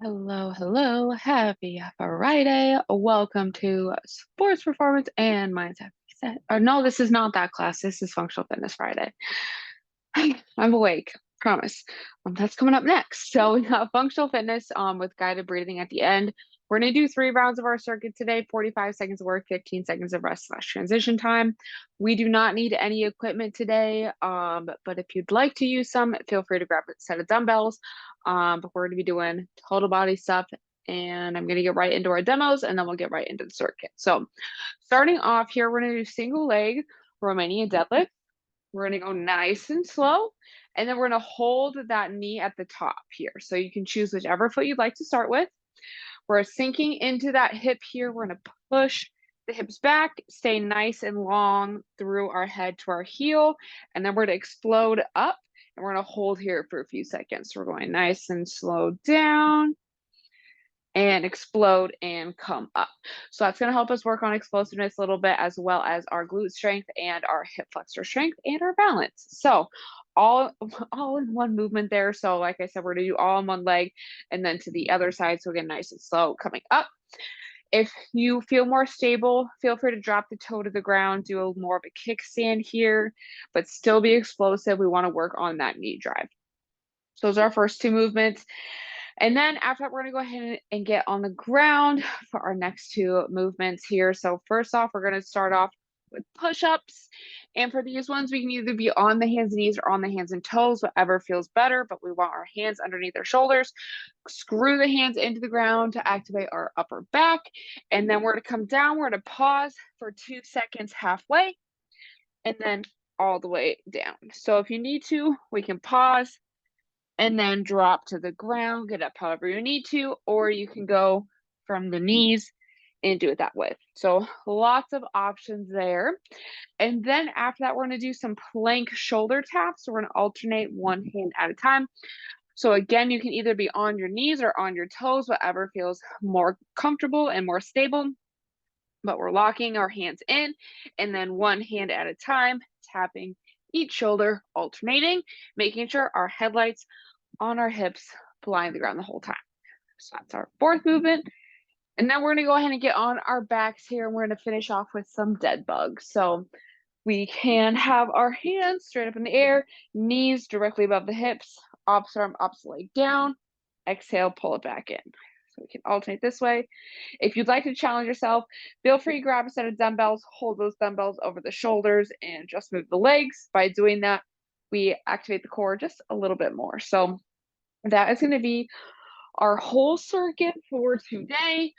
Hello, hello. Happy Friday. Welcome to Sports Performance and Mindset Reset. Or no, this is not that class. This is Functional Fitness Friday. I'm awake, promise. That's coming up next. So we got functional fitness with guided breathing at the end. We're going to do 3 rounds of our circuit today, 45 seconds of work, 15 seconds of rest / transition time. We do not need any equipment today, but if you'd like to use some, feel free to grab a set of dumbbells. But we're going to be doing total body stuff, and I'm going to get right into our demos, and then we'll get right into the circuit. So starting off here, we're going to do single leg Romanian deadlift. We're going to go nice and slow, and then we're going to hold that knee at the top here. So you can choose whichever foot you'd like to start with. We're sinking into that hip here. We're going to push the hips back, stay nice and long through our head to our heel, and then we're going to explode up, and we're going to hold here for a few seconds. So we're going nice and slow down and explode and come up. So that's going to help us work on explosiveness a little bit, as well as our glute strength and our hip flexor strength and our balance. So all in one movement there. So like I said, we're going to do all in one leg and then to the other side. So again, nice and slow coming up. If you feel more stable, feel free to drop the toe to the ground, do a more of a kickstand here, but still be explosive. We want to work on that knee drive. So those are our first 2 movements. And then after that, we're going to go ahead and get on the ground for our next 2 movements here. So first off, we're going to start off with push-ups. And for these ones, we can either be on the hands and knees or on the hands and toes, whatever feels better, but we want our hands underneath our shoulders. Screw the hands into the ground to activate our upper back. And then we're going to come down. We're going to pause for 2 seconds halfway and then all the way down. So if you need to, we can pause and then drop to the ground, get up however you need to, or you can go from the knees and do it that way. So lots of options there. And then after that, we're going to do some plank shoulder taps. So we're going to alternate one hand at a time. So again, you can either be on your knees or on your toes, whatever feels more comfortable and more stable. But we're locking our hands in and then one hand at a time, tapping each shoulder, alternating, making sure our headlights on our hips, flying the ground the whole time. So that's our 4th movement. And then we're going to go ahead and get on our backs here, and we're going to finish off with some dead bugs. So we can have our hands straight up in the air, knees directly above the hips, opposite arm, opposite leg down. Exhale, pull it back in. So we can alternate this way. If you'd like to challenge yourself, feel free to grab a set of dumbbells, hold those dumbbells over the shoulders, and just move the legs. By doing that, we activate the core just a little bit more. So that is going to be our whole circuit for today.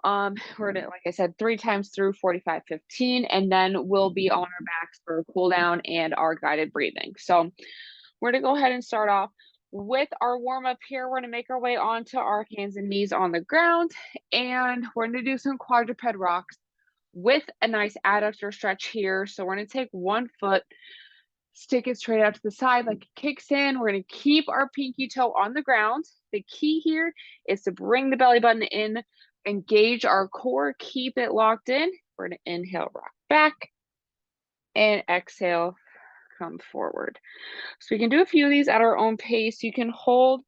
We're gonna, like I said, 3 times through 45, 15, and then we'll be on our backs for a cool down and our guided breathing. So we're gonna go ahead and start off with our warm up here. We're gonna make our way onto our hands and knees on the ground, and we're gonna do some quadruped rocks with a nice adductor stretch here. So we're gonna take one foot, stick it straight out to the side like a kickstand. We're going to keep our pinky toe on the ground. The key here is to bring the belly button in, engage our core, keep it locked in. We're going to inhale, rock back, and exhale, come forward. So we can do a few of these at our own pace. You can hold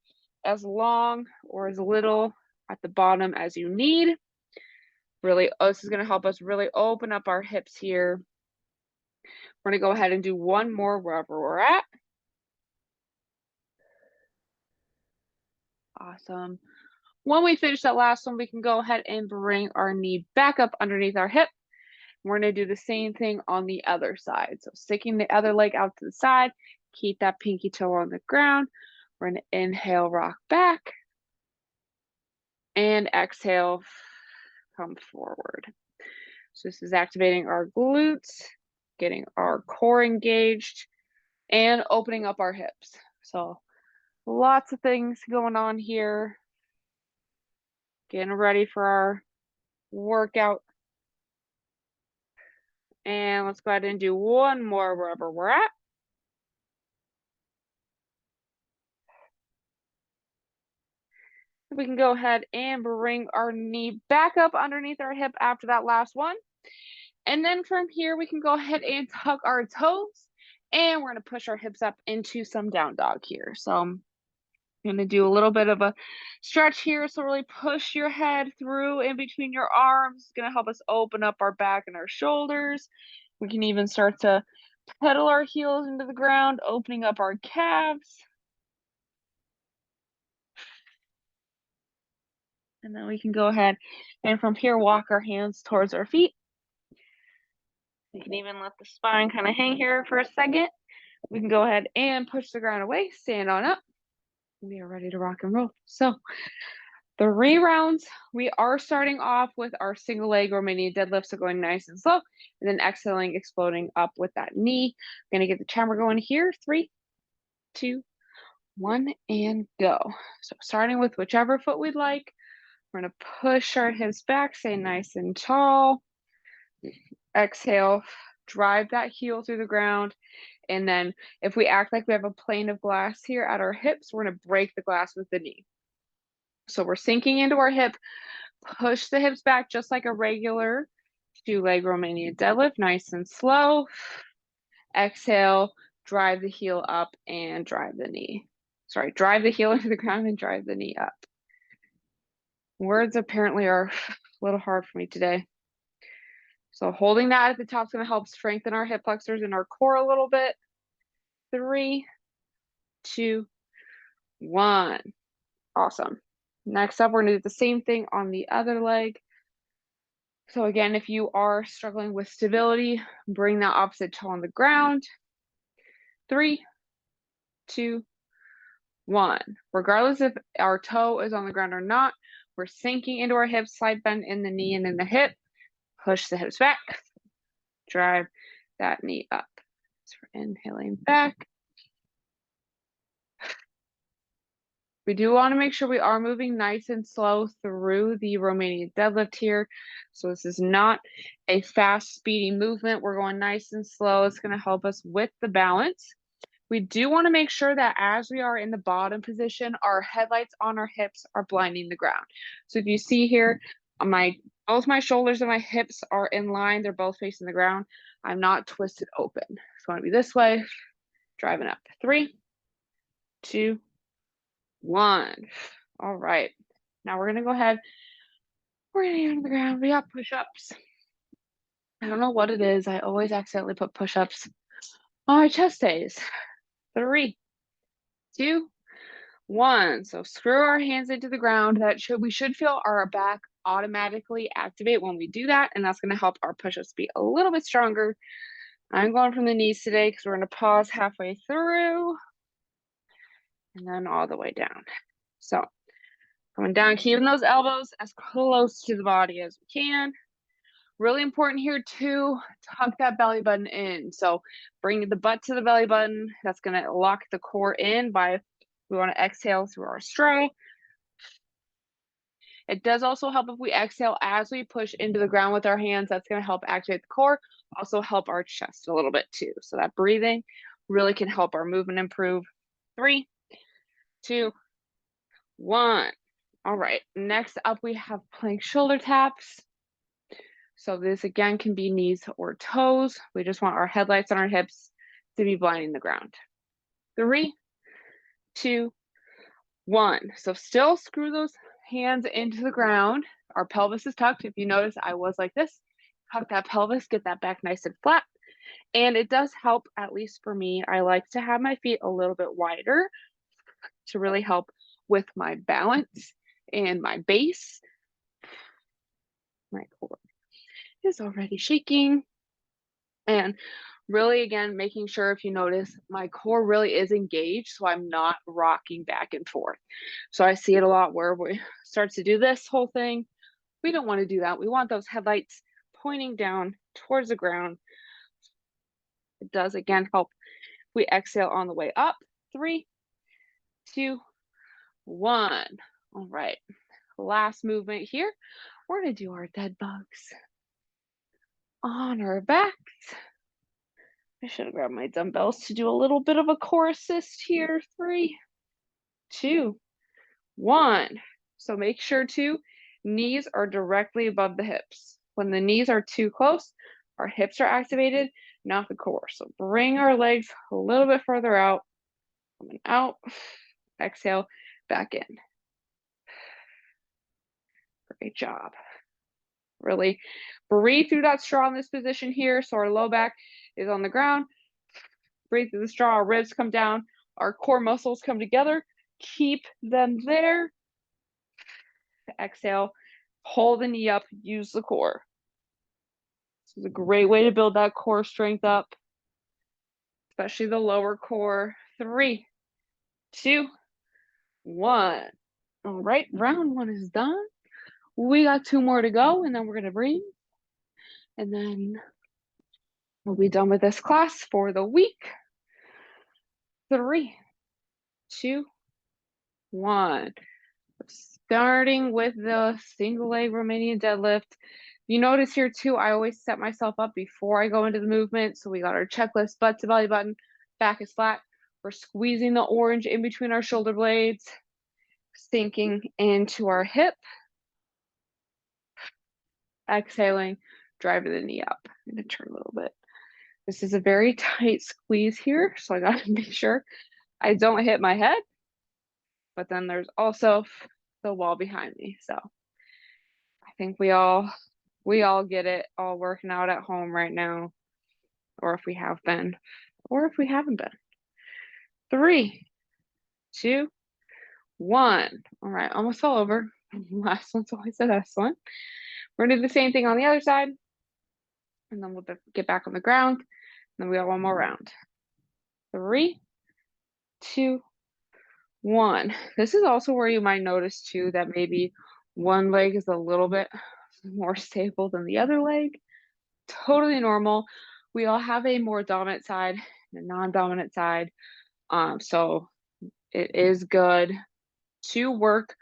as long or as little at the bottom as you need. Really, this is going to help us really open up our hips here. We're going to go ahead and do one more wherever we're at. Awesome. When we finish that last one, we can go ahead and bring our knee back up underneath our hip. We're going to do the same thing on the other side. So sticking the other leg out to the side, keep that pinky toe on the ground. We're going to inhale, rock back, and exhale, come forward. So this is activating our glutes, getting our core engaged, and opening up our hips. So lots of things going on here. Getting ready for our workout. And let's go ahead and do one more wherever we're at. We can go ahead and bring our knee back up underneath our hip after that last one. And then from here, we can go ahead and tuck our toes. And we're going to push our hips up into some down dog here. So I'm going to do a little bit of a stretch here. So really push your head through in between your arms. It's going to help us open up our back and our shoulders. We can even start to pedal our heels into the ground, opening up our calves. And then we can go ahead and from here, walk our hands towards our feet. You can even let the spine kind of hang here for a second. We can go ahead and push the ground away, stand on up. We are ready to rock and roll. So 3 rounds. We are starting off with our single leg Romanian deadlift, so going nice and slow, and then exhaling, exploding up with that knee. I'm gonna get the timer going here. 3, 2, 1, and go. So starting with whichever foot we'd like. We're gonna push our hips back, stay nice and tall. Exhale, drive that heel through the ground. And then if we act like we have a plane of glass here at our hips, we're gonna break the glass with the knee. So we're sinking into our hip, push the hips back just like a regular 2-leg Romanian deadlift, nice and slow. Exhale, drive the heel up and drive the knee. Sorry, drive the heel into the ground and drive the knee up. Words apparently are a little hard for me today. So holding that at the top is going to help strengthen our hip flexors and our core a little bit. 3, 2, 1. Awesome. Next up, we're going to do the same thing on the other leg. So again, if you are struggling with stability, bring that opposite toe on the ground. 3, 2, 1. Regardless if our toe is on the ground or not, we're sinking into our hips, slight bend in the knee and in the hip. Push the hips back. Drive that knee up. So we're inhaling back. We do want to make sure we are moving nice and slow through the Romanian deadlift here. So this is not a fast, speedy movement. We're going nice and slow. It's going to help us with the balance. We do want to make sure that as we are in the bottom position, our headlights on our hips are blinding the ground. So if you see here, both my shoulders and my hips are in line. They're both facing the ground. I'm not twisted open. So I want to be this way, driving up. 3, 2, 1. All right. Now we're going to go ahead. We're going to get on the ground. We got push-ups. I don't know what it is. I always accidentally put push-ups on my chest days. 3, 2, 1. So screw our hands into the ground. We should feel our back automatically activate when we do that, and that's going to help our push-ups be a little bit stronger. I'm going from the knees today because we're going to pause halfway through and then all the way down. So coming down, keeping those elbows as close to the body as we can. Really important here too, tuck that belly button in. So bring the butt to the belly button. That's going to lock the core in. We want to exhale through our straw. It does also help if we exhale as we push into the ground with our hands. That's going to help activate the core, also help our chest a little bit too. So that breathing really can help our movement improve. 3, 2, 1. All right, next up we have plank shoulder taps. So this again can be knees or toes. We just want our headlights on our hips to be blinding the ground. 3, 2, 1. So still screw those hands into the ground. Our pelvis is tucked. If you notice, I was like this. Tuck that pelvis, get that back nice and flat. And it does help, at least for me, I like to have my feet a little bit wider to really help with my balance and my base. My core is already shaking. And really, again, making sure, if you notice, my core really is engaged, so I'm not rocking back and forth. So I see it a lot where we start to do this whole thing. We don't want to do that. We want those headlights pointing down towards the ground. It does, again, help. We exhale on the way up. 3, 2, 1. All right. Last movement here. We're going to do our dead bugs on our backs. I should have grabbed my dumbbells to do a little bit of a core assist here. 3, 2, 1. So make sure knees are directly above the hips. When the knees are too close, our hips are activated, not the core. So bring our legs a little bit further out. Coming out. Exhale. back in. Great job. Really breathe through that straw in this position here. So our low back is on the ground. Breathe through the straw, our ribs come down, our core muscles come together. Keep them there. Exhale, hold the knee up, use the core. This is a great way to build that core strength up, especially the lower core. 3, 2, 1. All right, round 1 is done. We got 2 more to go, and then we're gonna breathe. And then we'll be done with this class for the week. 3, 2, 1. Starting with the single leg Romanian deadlift. You notice here too, I always set myself up before I go into the movement. So we got our checklist, butt to belly button, back is flat. We're squeezing the orange in between our shoulder blades, sinking into our hip. Exhaling, driving the knee up. I'm gonna turn a little bit. This is a very tight squeeze here, so I gotta make sure I don't hit my head. But then there's also the wall behind me. So I think we all get it, all working out at home right now, or if we have been, or if we haven't been. 3, 2, 1. All right, almost all over. Last one's always the best one. We're gonna do the same thing on the other side, and then we'll get back on the ground. And then we got one more round. 3, 2, 1. This is also where you might notice too that maybe one leg is a little bit more stable than the other leg. Totally normal. We all have a more dominant side and a non-dominant side. So it is good to work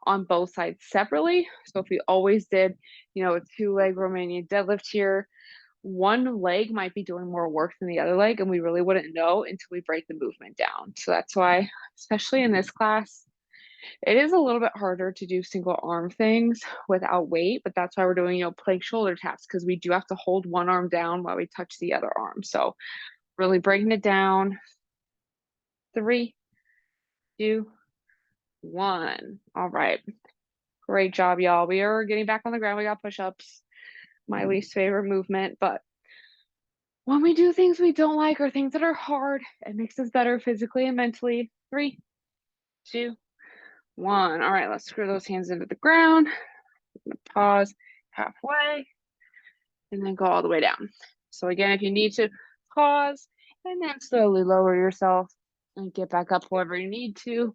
on both sides separately. So if we always did, a 2-leg Romanian deadlift here, one leg might be doing more work than the other leg, and we really wouldn't know until we break the movement down. So that's why, especially in this class, it is a little bit harder to do single arm things without weight, but that's why we're doing, plank shoulder taps, because we do have to hold one arm down while we touch the other arm. So really breaking it down. 3, 2, 1. All right. Great job, y'all. We are getting back on the ground. We got push-ups, my least favorite movement, but when we do things we don't like or things that are hard, it makes us better physically and mentally. 3, 2, 1. All right, let's screw those hands into the ground. Pause halfway and then go all the way down. So again, if you need to pause and then slowly lower yourself and get back up however you need to,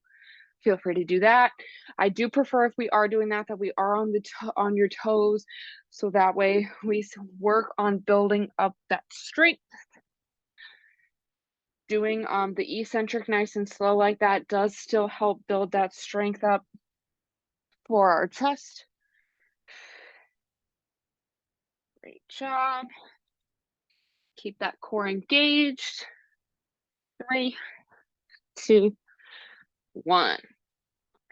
feel free to do that. I do prefer, if we are doing that we are on your toes, so that way we work on building up that strength. Doing the eccentric nice and slow like that does still help build that strength up for our chest. Great job. Keep that core engaged. 3, 2, 1.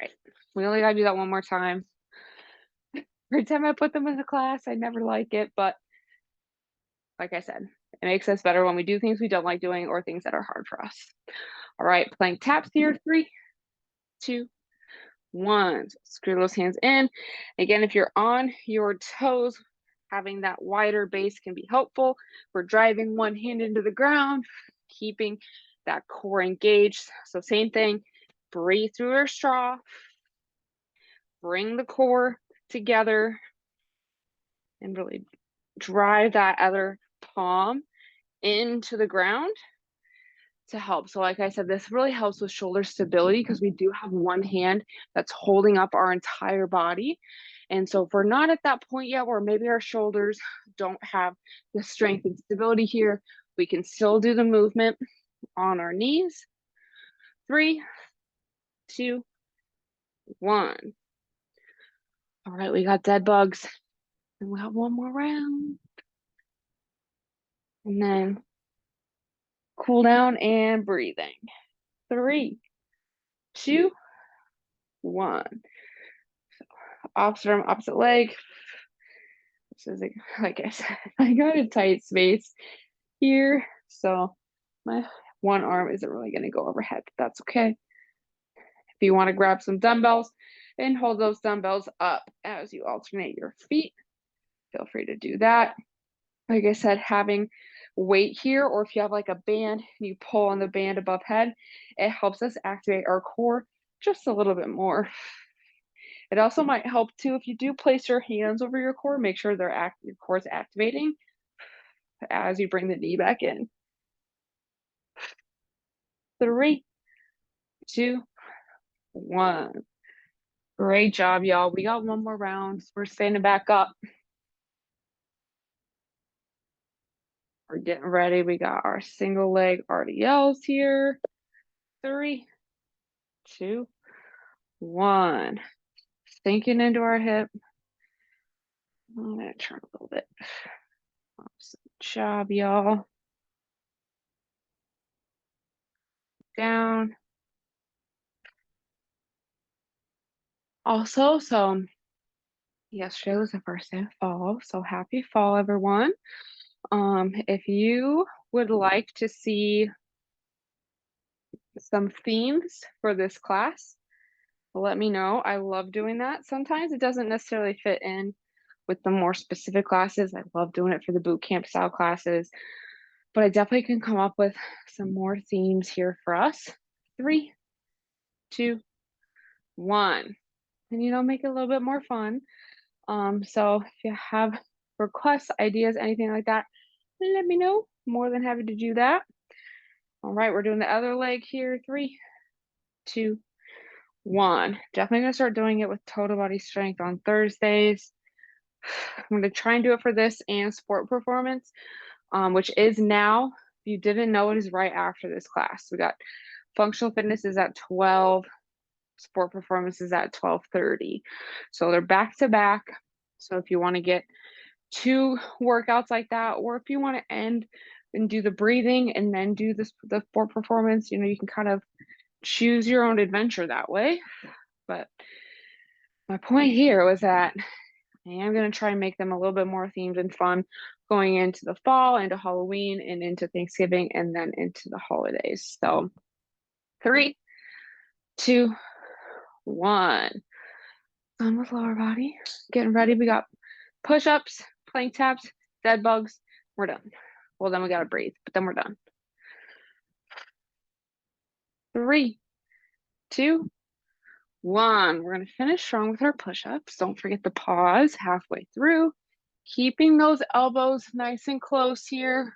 Right. We only gotta do that one more time. Every time I put them in the class, I never like it, but like I said, it makes us better when we do things we don't like doing or things that are hard for us. All right, plank taps here. 3, 2, 1. Screw those hands in. Again, if you're on your toes, having that wider base can be helpful. We're driving one hand into the ground, keeping that core engaged. So same thing, breathe through our straw, bring the core together, and really drive that other palm into the ground to help. So like I said, this really helps with shoulder stability because we do have one hand that's holding up our entire body. And so if we're not at that point yet where maybe our shoulders don't have the strength and stability here, we can still do the movement on our knees. 3, 2, 1. All right, we got dead bugs. And we have one more round. And then cool down and breathing. 3, 2, 1. So opposite arm, opposite leg. This is, like I said, I got a tight space here. So my one arm isn't really going to go overhead, but that's okay. If you want to grab some dumbbells and hold those dumbbells up as you alternate your feet, feel free to do that. Like I said, having weight here, or if you have like a band and you pull on the band above head, it helps us activate our core just a little bit more. It also might help too if you do place your hands over your core, make sure your core is activating as you bring the knee back in. 3, 2, 1. Great job, y'all. We got one more round. We're standing back up. We're getting ready. We got our single leg RDLs here. 3, 2, 1. Sinking into our hip. I'm gonna turn a little bit. Awesome job, y'all. Down. Also, so yesterday was the first day of fall, so happy fall, everyone. If you would like to see some themes for this class, let me know. I love doing that. Sometimes it doesn't necessarily fit in with the more specific classes. I love doing it for the boot camp style classes, but I definitely can come up with some more themes here for us. 3, 2, 1. And make it a little bit more fun. So if you have requests, ideas, anything like that, let me know. More than happy to do that. All right, we're doing the other leg here. 3, 2, 1. Definitely gonna start doing it with total body strength on Thursdays. I'm gonna try and do it for this and sport performance, which is now, if you didn't know, it is right after this class. We got functional fitness is at 12, sport performance is at 12:30. So they're back to back. So if you want to get 2 workouts like that, or if you want to end and do the breathing and then do the sport performance, you can kind of choose your own adventure that way. But my point here was that I am going to try and make them a little bit more themed and fun going into the fall, into Halloween, and into Thanksgiving, and then into the holidays. So 3, 2, 1. Done with lower body. Getting ready. We got push-ups, plank taps, dead bugs. We're done. Well, then we got to breathe, but then we're done. 3, 2, 1. We're going to finish strong with our push-ups. Don't forget to pause halfway through, keeping those elbows nice and close here.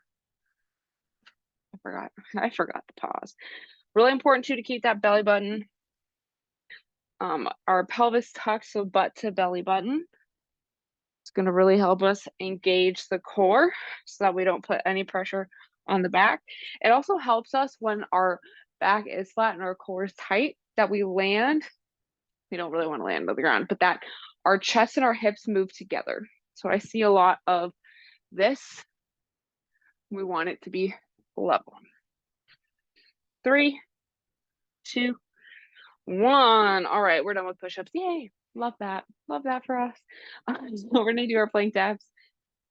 I forgot to pause. Really important too to keep that belly button, our pelvis tucked, so butt to belly button. It's going to really help us engage the core so that we don't put any pressure on the back. It also helps us when our back is flat and our core is tight, that we land. We don't really want to land on the ground, but that our chest and our hips move together. So I see a lot of this. We want it to be level. 3, 2, 1. All right, we're done with push-ups. Yay. Love that. Love that for us. So we're going to do our plank taps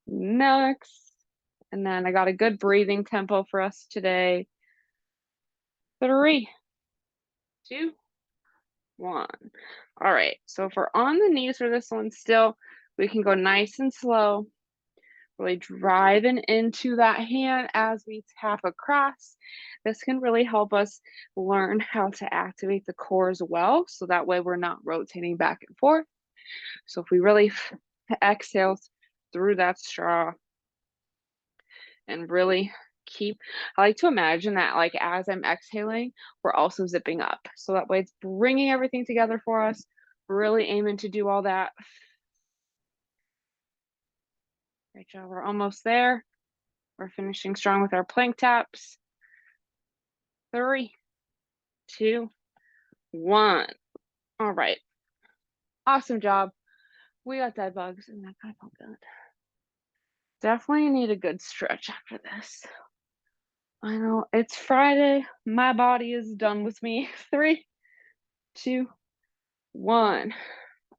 next. And then I got a good breathing tempo for us today. 3, 2, 1. All right, so if we're on the knees for this one still, we can go nice and slow, really driving into that hand as we tap across. This can really help us learn how to activate the core as well, so that way we're not rotating back and forth. So if we really exhale through that straw and really I like to imagine that like as I'm exhaling, we're also zipping up. So that way it's bringing everything together for us, really aiming to do all that. Great job. We're almost there. We're finishing strong with our plank taps. 3, 2, 1. All right. Awesome job. We got dead bugs and that kind of felt good. Definitely need a good stretch after this. I know it's Friday. My body is done with me. 3, 2, 1.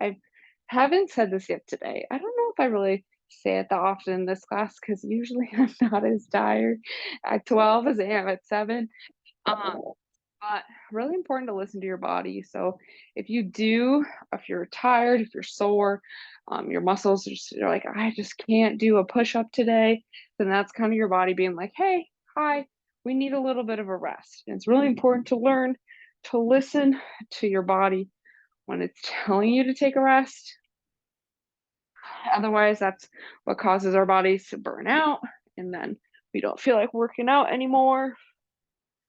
I haven't said this yet today. I don't know if I really say it that often in this class because usually I'm not as tired at 12 as I am at 7. But really important to listen to your body. So if you're tired, if you're sore, your muscles you're like, I just can't do a push-up today, then that's kind of your body being like, hey, hi, we need a little bit of a rest. And it's really important to learn to listen to your body when it's telling you to take a rest. Otherwise, that's what causes our bodies to burn out, and then we don't feel like working out anymore.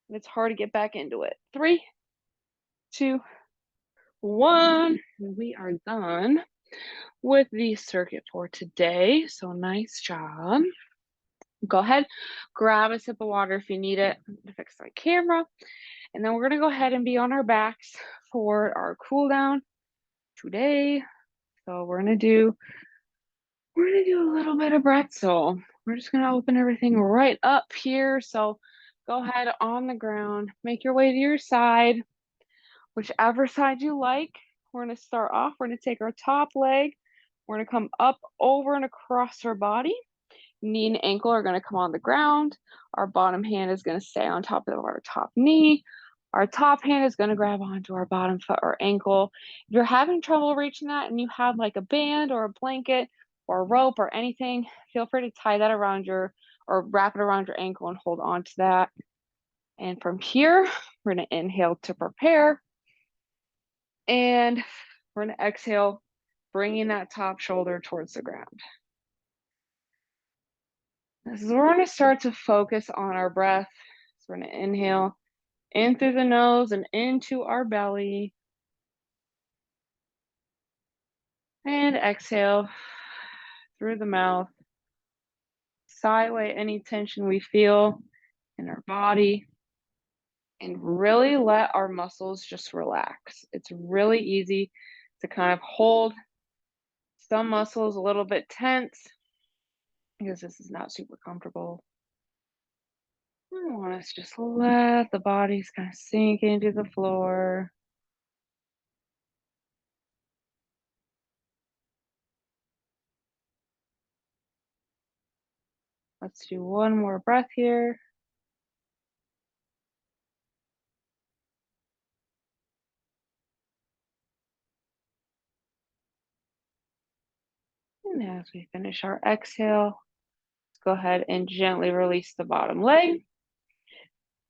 And it's hard to get back into it. 3, 2, 1. We are done with the circuit for today. So nice job. Go ahead, grab a sip of water if you need it to fix my camera. And then we're going to go ahead and be on our backs for our cool down today. So we're going to do a little bit of Pretzel. We're just going to open everything right up here. So go ahead on the ground, make your way to your side, whichever side you like. We're going to start off. We're going to take our top leg. We're going to come up, over, and across our body. Knee and ankle are going to come on the ground. Our bottom hand is going to stay on top of our top knee. Our top hand is going to grab onto our bottom foot or ankle. If you're having trouble reaching that and you have like a band or a blanket or a rope or anything, feel free to tie that around or wrap it around your ankle and hold on to that. And from here, we're going to inhale to prepare. And we're going to exhale, bringing that top shoulder towards the ground. This is where we're going to start to focus on our breath. So we're going to inhale in through the nose and into our belly. And exhale through the mouth. Sigh away any tension we feel in our body. And really let our muscles just relax. It's really easy to kind of hold some muscles a little bit tense because this is not super comfortable. I want us to just let the bodies kind of sink into the floor. Let's do one more breath here. And as we finish our exhale, let's go ahead and gently release the bottom leg.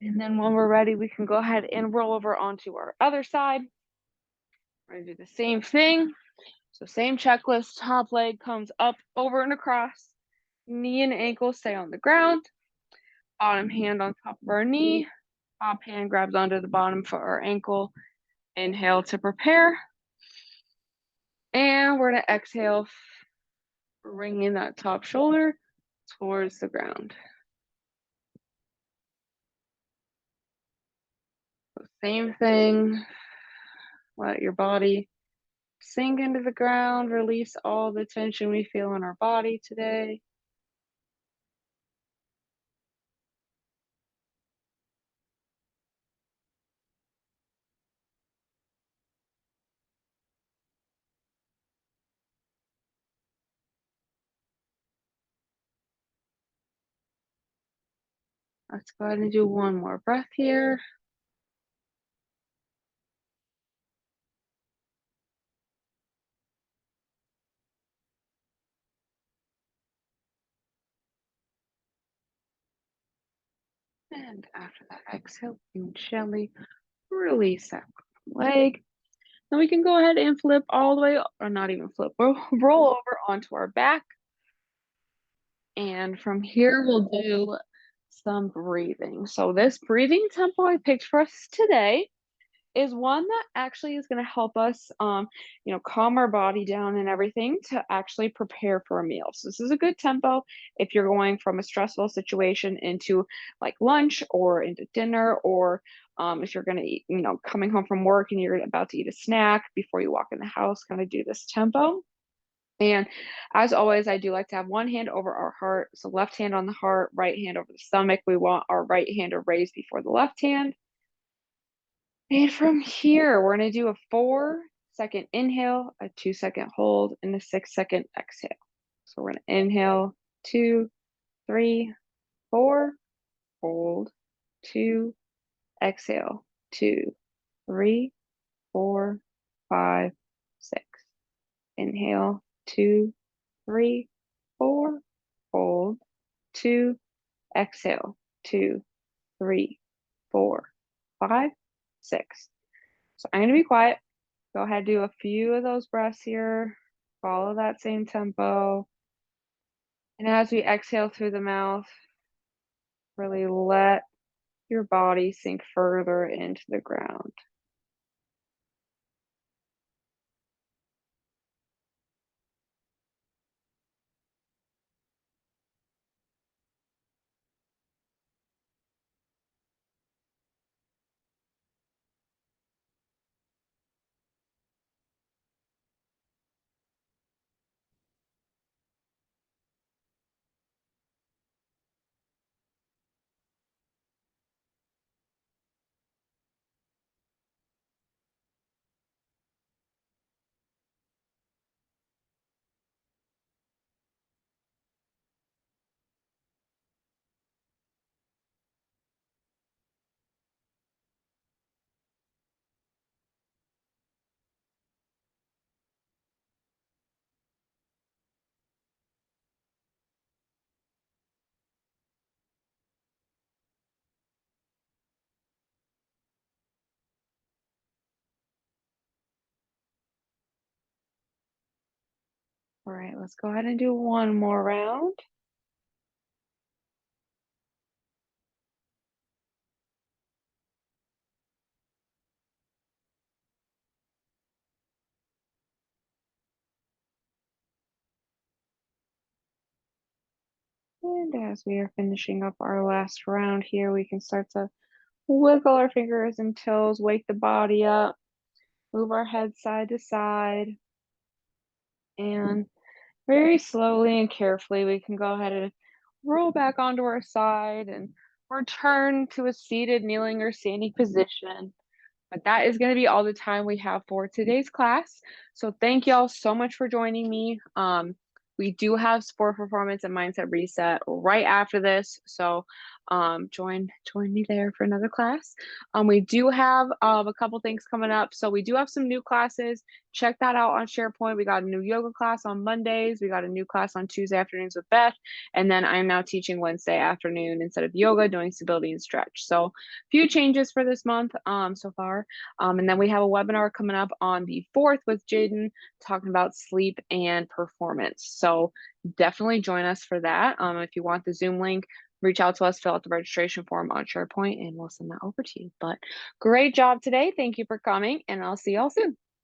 And then when we're ready, we can go ahead and roll over onto our other side. We're going to do the same thing. So same checklist, top leg comes up, over, and across. Knee and ankle stay on the ground. Bottom hand on top of our knee. Top hand grabs onto the bottom foot or ankle. Inhale to prepare. And we're going to exhale, bringing that top shoulder towards the ground. So same thing. Let your body sink into the ground. Release all the tension we feel in our body today. Let's go ahead and do one more breath here. And after that exhale, you can gently release that leg. Then we can go ahead and flip all the way, or not even flip, roll over onto our back. And from here, we'll do some breathing. So this breathing tempo I picked for us today is one that actually is going to help us, calm our body down and everything to actually prepare for a meal. So this is a good tempo if you're going from a stressful situation into like lunch or into dinner, or if you're going to eat, coming home from work and you're about to eat a snack before you walk in the house, kind of do this tempo. And as always, I do like to have one hand over our heart. So left hand on the heart, right hand over the stomach. We want our right hand to raise before the left hand. And from here, we're going to do a 4-second inhale, a 2-second hold, and a 6-second exhale. So we're going to inhale, 2, 3, 4, hold, 2, exhale, 2, 3, 4, 5, 6. Inhale, 2, 3, 4. Hold, 2. Exhale, 2, 3, 4, 5, 6. So I'm going to be quiet. Go ahead, do a few of those breaths here. Follow that same tempo. And as we exhale through the mouth, really let your body sink further into the ground. All right, let's go ahead and do one more round. And as we are finishing up our last round here, we can start to wiggle our fingers and toes, wake the body up, move our head side to side, and very slowly and carefully, we can go ahead and roll back onto our side and return to a seated, kneeling, or standing position. But that is going to be all the time we have for today's class. So thank y'all so much for joining me. We do have sport performance and mindset reset right after this. So join me there for another class. We do have a couple things coming up. So we do have some new classes. Check that out on SharePoint. We got a new yoga class on Mondays. We got a new class on Tuesday afternoons with Beth. And then I'm now teaching Wednesday afternoon instead of yoga, doing stability and stretch. So few changes for this month so far. And then we have a webinar coming up on the 4th with Jaden talking about sleep and performance. So definitely join us for that. If you want the Zoom link, reach out to us, fill out the registration form on SharePoint, and we'll send that over to you. But great job today. Thank you for coming, and I'll see y'all soon.